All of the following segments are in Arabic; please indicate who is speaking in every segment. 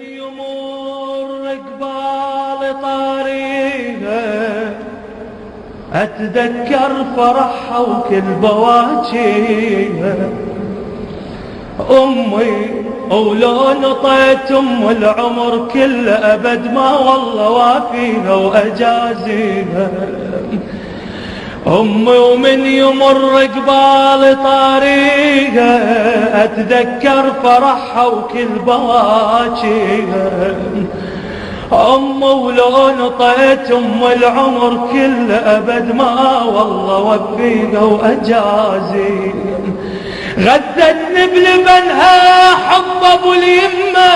Speaker 1: يمر قبال طاريها أتذكر فرحها وكل بواجيها. أمي ولو نطيت أم العمر كله أبد ما والله وافيها وأجازيها. أمي ومن يمر قبال طاريها أتذكر فرحها وكل بواجيها. أمي ولو نطيت أم العمر كله أبد ما والله وفيها وأجازيها. غذتني بلبنها حب ابو اليمه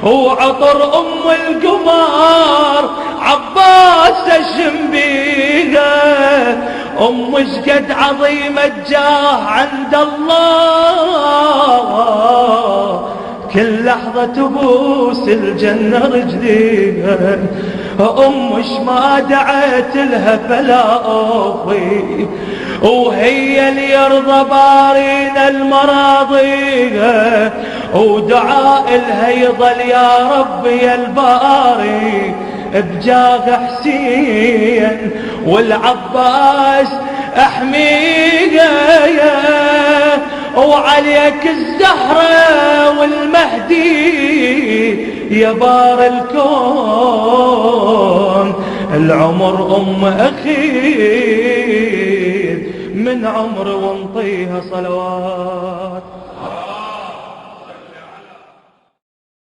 Speaker 1: وعطر ام القمر عباس الشنبيها. ام شقد عظيمه جاه عند الله كل لحظه تبوس الجنه رجليها. أمش ما دعيت لها فلا أوفي وهي اللي يرضى بارينا المراضيها ودعاء لها يظل يا رب يا الباري بجاه حسين والعباس احميها وعليك الزهرة والمهدي يا بار الكون. العمر أم أخير من عمر وانطيها صلوات.